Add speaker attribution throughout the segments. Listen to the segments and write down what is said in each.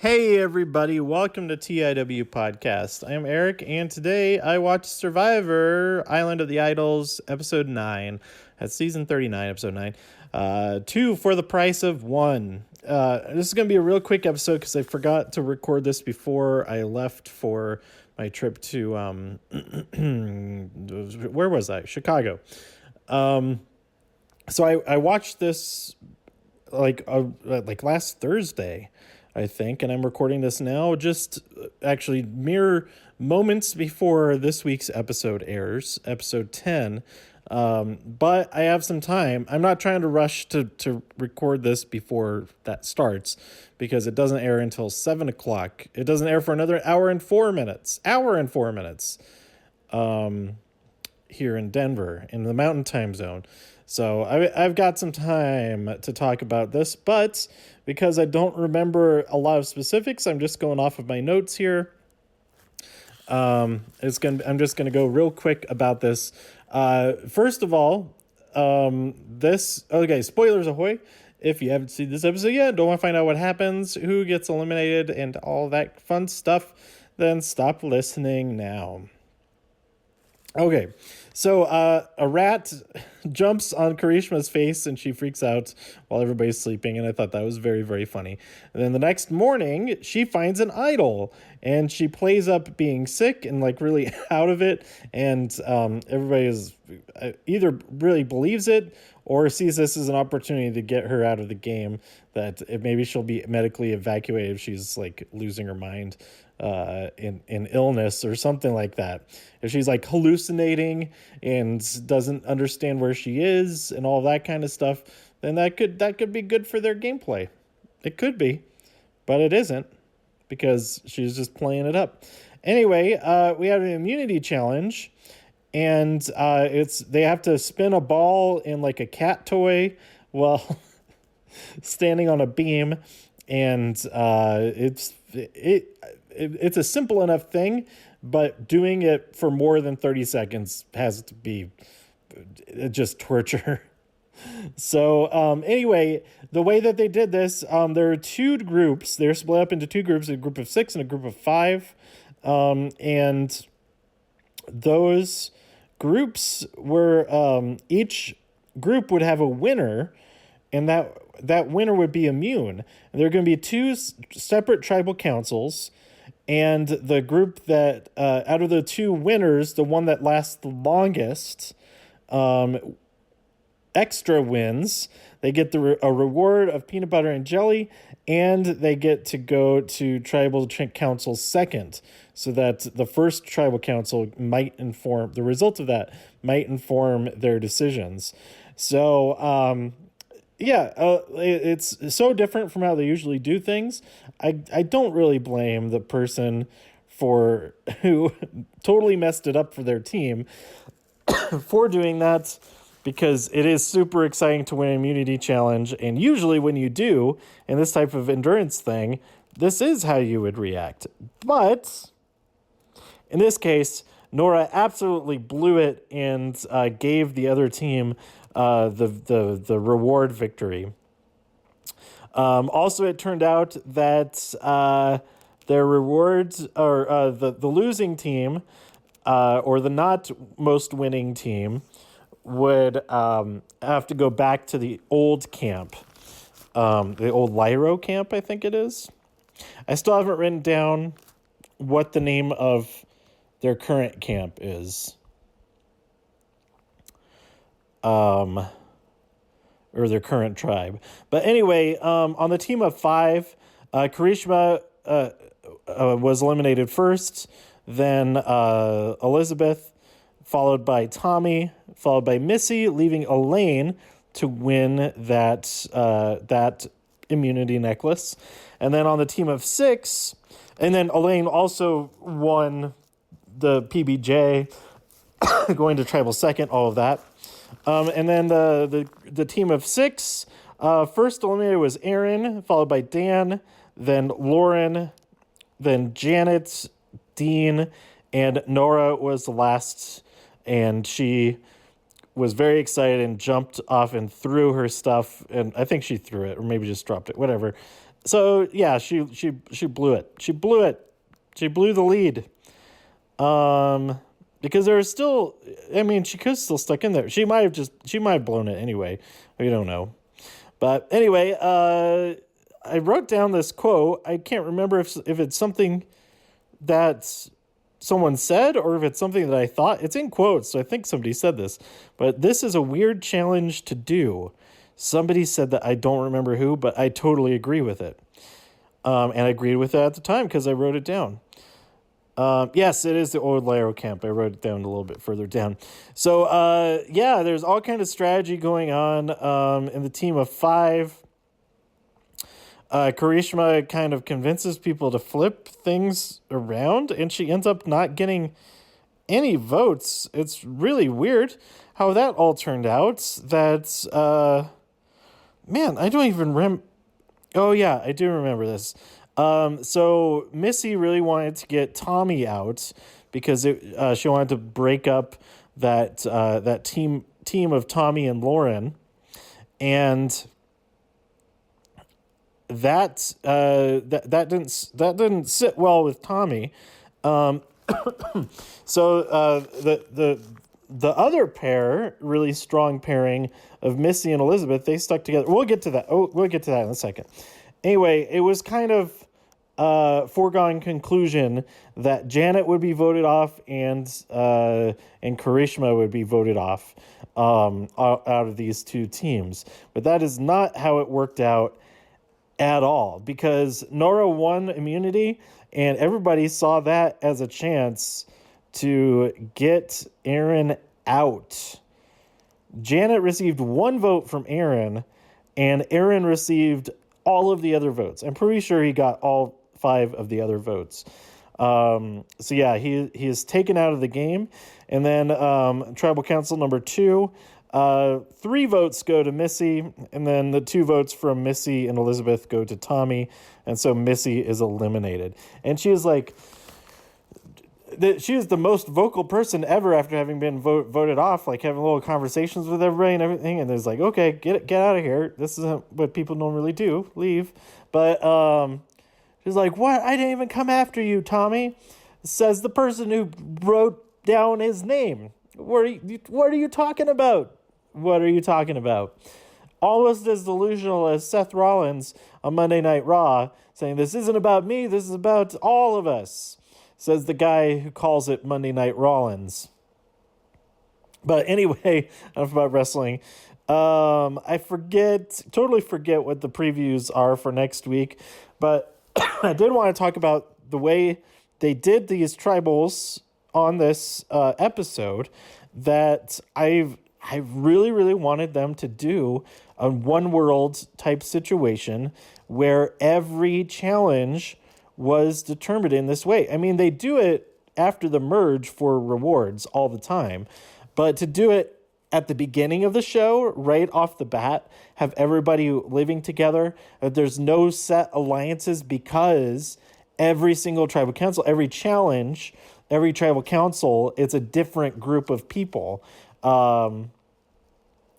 Speaker 1: Hey everybody, welcome to TIW Podcast. I am Eric, and today I watched Survivor Island of the Idols, episode 9. That's season 39, episode 9. 2 for the price of 1. This is going to be a real quick episode because I forgot to record this before I left for my trip to, where was I? Chicago. So I watched this like last Thursday, I think, and I'm recording this now just actually mere moments before this week's episode airs, episode 10. But I have some time. I'm not trying to rush to record this before that starts because it doesn't air until 7 o'clock. It doesn't air for another hour and 4 minutes. Here in Denver, in the Mountain Time Zone. So I've got some time to talk about this, but because I don't remember a lot of specifics, I'm just going off of my notes here. I'm just gonna go real quick about this. First of all, spoilers ahoy. If you haven't seen this episode yet, don't want to find out what happens, who gets eliminated, and all that fun stuff, then stop listening now. Okay, so a rat jumps on Karishma's face and she freaks out while everybody's sleeping, and I thought that was very, very funny. And then the next morning, she finds an idol, and she plays up being sick and like really out of it, and everybody is either really believes it or sees this as an opportunity to get her out of the game, that maybe she'll be medically evacuated if she's like losing her mind in illness or something like that. If she's like hallucinating and doesn't understand where she is and all that kind of stuff, then that could be good for their gameplay. It could be, but it isn't, because she's just playing it up. Anyway, we have an immunity challenge, and they have to spin a ball in like a cat toy while standing on a beam, and it's a simple enough thing, but doing it for more than 30 seconds has to be just torture. So anyway, the way that they did this, there are two groups. They're split up into two groups, a group of 6 and a group of 5. And those groups were, each group would have a winner, and that winner would be immune. And there are going to be two separate tribal councils, and the group that, out of the two winners, the one that lasts the longest, extra wins. They get a reward of peanut butter and jelly, and they get to go to tribal council second, so that the first tribal council might inform the result of that, might inform their decisions. So, it's so different from how they usually do things. I don't really blame the person who totally messed it up for their team for doing that, because it is super exciting to win an immunity challenge, and usually when you do, in this type of endurance thing, this is how you would react. But in this case, Nora absolutely blew it and gave the other team the reward victory. Also, it turned out that their rewards, or the losing team, or the not most winning team, would have to go back to the old camp, the old Lyro camp, I think it is. I still haven't written down what the name of their current camp is. Or their current tribe. But anyway, on the team of 5, Karishma was eliminated first, then Elizabeth, followed by Tommy, followed by Missy, leaving Elaine to win that immunity necklace. And then on the team of 6, and then Elaine also won the PBJ, going to tribal second, all of that. And then the team of 6, first eliminated was Aaron, followed by Dan, then Lauren, then Janet, Dean, and Nora was the last. And she was very excited and jumped off and threw her stuff. And I think she threw it, or maybe just dropped it, whatever. So yeah, she blew it. She blew it. She blew the lead. Because there was still, I mean, she could have still stuck in there. She might have blown it anyway. We don't know. But anyway, I wrote down this quote. I can't remember if it's something that someone said or if it's something that I thought. It's in quotes, so I think somebody said this. But this is a weird challenge to do. Somebody said that, I don't remember who, but I totally agree with it. And I agreed with it at the time because I wrote it down. Yes, it is the old Lyro camp. I wrote it down a little bit further down. So, yeah, there's all kind of strategy going on in the team of 5. Karishma kind of convinces people to flip things around, and she ends up not getting any votes. It's really weird how that all turned out. That's, man, I don't even remember. Oh, yeah, I do remember this. So Missy really wanted to get Tommy out because she wanted to break up that team of Tommy and Lauren, and that didn't sit well with Tommy. So the other pair, really strong pairing of Missy and Elizabeth, they stuck together. We'll get to that. We'll get to that in a second. Anyway, it was kind of foregone conclusion that Janet would be voted off and Karishma would be voted off out of these two teams. But that is not how it worked out at all, because Nora won immunity and everybody saw that as a chance to get Aaron out. Janet received 1 vote from Aaron, and Aaron received all of the other votes. I'm pretty sure he got all 5 of the other votes. So yeah, he is taken out of the game. And then Tribal Council number 2, 3 votes go to Missy, and then the 2 votes from Missy and Elizabeth go to Tommy, and so Missy is eliminated. And she is like, she is the most vocal person ever after having been voted off, like having little conversations with everybody and everything. And there's like, okay, get out of here. This isn't what people normally do. Leave. But she's like, what? I didn't even come after you, Tommy. Says the person who wrote down his name. What are you talking about? What are you talking about? Almost as delusional as Seth Rollins on Monday Night Raw, saying this isn't about me, this is about all of us. Says the guy who calls it Monday Night Rollins. But anyway, enough about wrestling. I totally forget what the previews are for next week, but I did want to talk about the way they did these tribals on this episode that I really, really wanted them to do a one world type situation where every challenge was determined in this way. I mean, they do it after the merge for rewards all the time, but to do it at the beginning of the show, right off the bat, have everybody living together, that there's no set alliances because every single tribal council, every challenge, every tribal council, it's a different group of people.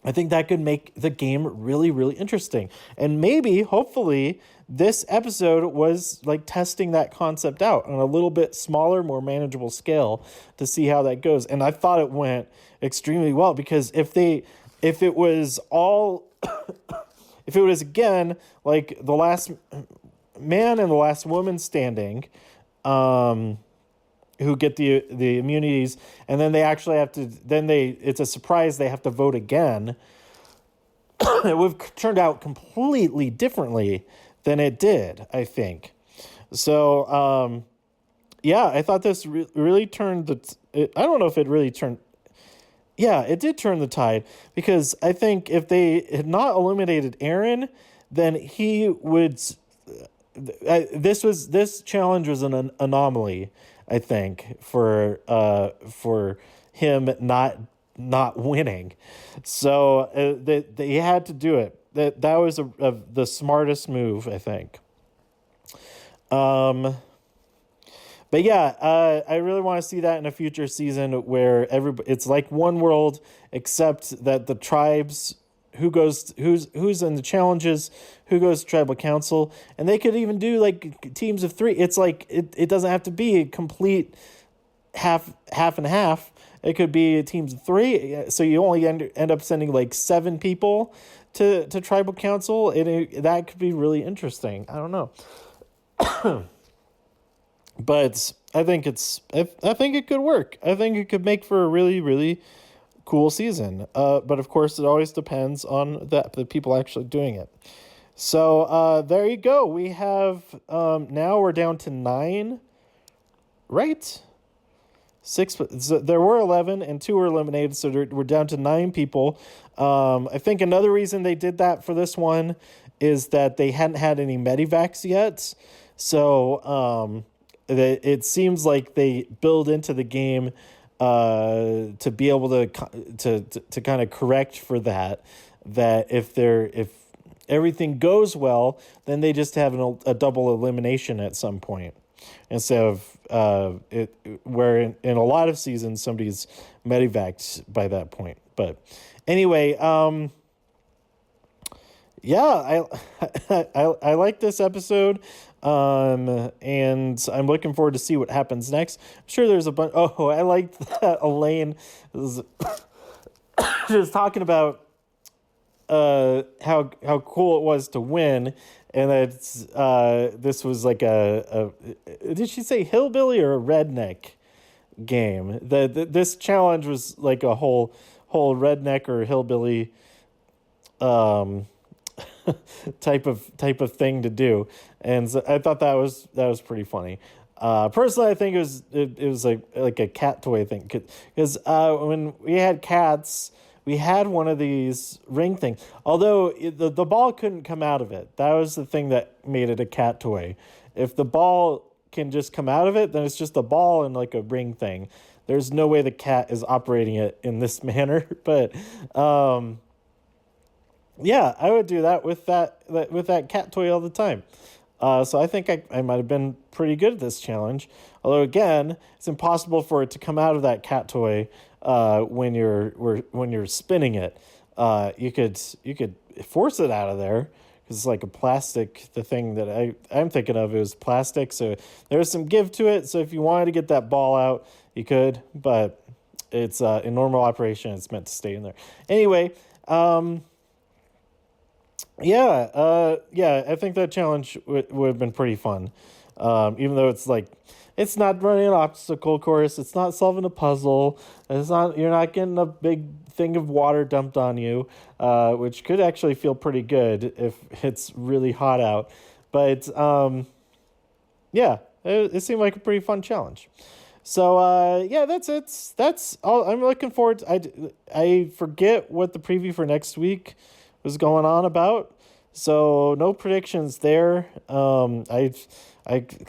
Speaker 1: I think that could make the game really, really interesting. And maybe, hopefully, this episode was like testing that concept out on a little bit smaller, more manageable scale to see how that goes. And I thought it went extremely well, because if it was again like the last man and the last woman standing, who get the immunities, and then they actually have to, it's a surprise, they have to vote again, it would have turned out completely differently than it did, I think. So, yeah, I thought this really turned I don't know if it really turned, yeah, it did turn the tide, because I think if they had not eliminated Aaron, then he would, this challenge was an anomaly, I think, for him not winning. So they had to do it. That was the smartest move, I think. But yeah, I really want to see that in a future season where it's like one world, except that the tribes who's in the challenges, who goes to tribal council, and they could even do like teams of 3. It's like it doesn't have to be a complete half and half. It could be teams of 3, so you only end up sending like 7 people to tribal council, and that could be really interesting. I don't know. But I think it could work. I think it could make for a really, really cool season. But of course, it always depends on the people actually doing it. So there you go. We have now we're down to 9, right? 6. So there were 11 and 2 were eliminated, so we're down to 9 people. I think another reason they did that for this one is that they hadn't had any medivacs yet. So it seems like they build into the game to be able to kind of correct for that if everything goes well, then they just have a double elimination at some point, instead of where in a lot of seasons somebody's medevaced by that point. But anyway, yeah, I like this episode. And I'm looking forward to see what happens next. I'm sure there's a bunch. Oh, I liked that Elaine was just talking about how cool it was to win, and that this was like a did she say hillbilly or a redneck game? This challenge was like a whole redneck or hillbilly type of thing to do, and so I thought that was pretty funny. Personally, I think it was like a cat toy thing, because when we had cats, we had one of these ring things. Although the ball couldn't come out of it, that was the thing that made it a cat toy. If the ball can just come out of it, then it's just a ball and like a ring thing. There's no way the cat is operating it in this manner, but. Yeah, I would do that with that cat toy all the time. So I think I might have been pretty good at this challenge. Although again, it's impossible for it to come out of that cat toy when you're spinning it. You could force it out of there, because it's like a plastic. The thing that I'm thinking of is plastic, so there's some give to it. So if you wanted to get that ball out, you could, but it's in normal operation, it's meant to stay in there. Anyway. Yeah, I think that challenge would have been pretty fun. Even though it's not running an obstacle course, it's not solving a puzzle, you're not getting a big thing of water dumped on you, which could actually feel pretty good if it's really hot out. But yeah, it seemed like a pretty fun challenge. So yeah, that's it. That's all. I'm looking forward to, I forget what the preview for next week was going on about, so no predictions there. I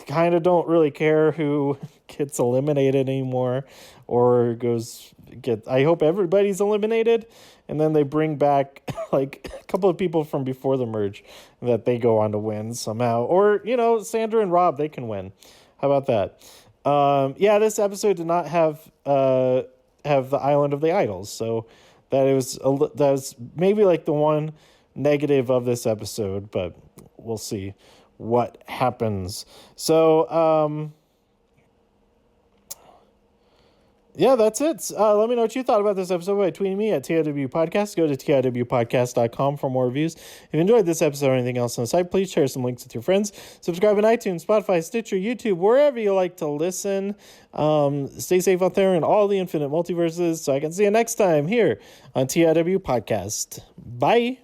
Speaker 1: kind of don't really care who gets eliminated anymore or I hope everybody's eliminated, and then they bring back like a couple of people from before the merge that they go on to win somehow, or Sandra and Rob, they can win. How about that? Yeah, this episode did not have the Island of the Idols, so that was maybe like the one negative of this episode, but we'll see what happens. So yeah, that's it. Let me know what you thought about this episode by tweeting me at TIW Podcast. Go to TIWpodcast.com for more reviews. If you enjoyed this episode or anything else on the site, please share some links with your friends. Subscribe on iTunes, Spotify, Stitcher, YouTube, wherever you like to listen. Stay safe out there in all the infinite multiverses, so I can see you next time here on TIW Podcast. Bye.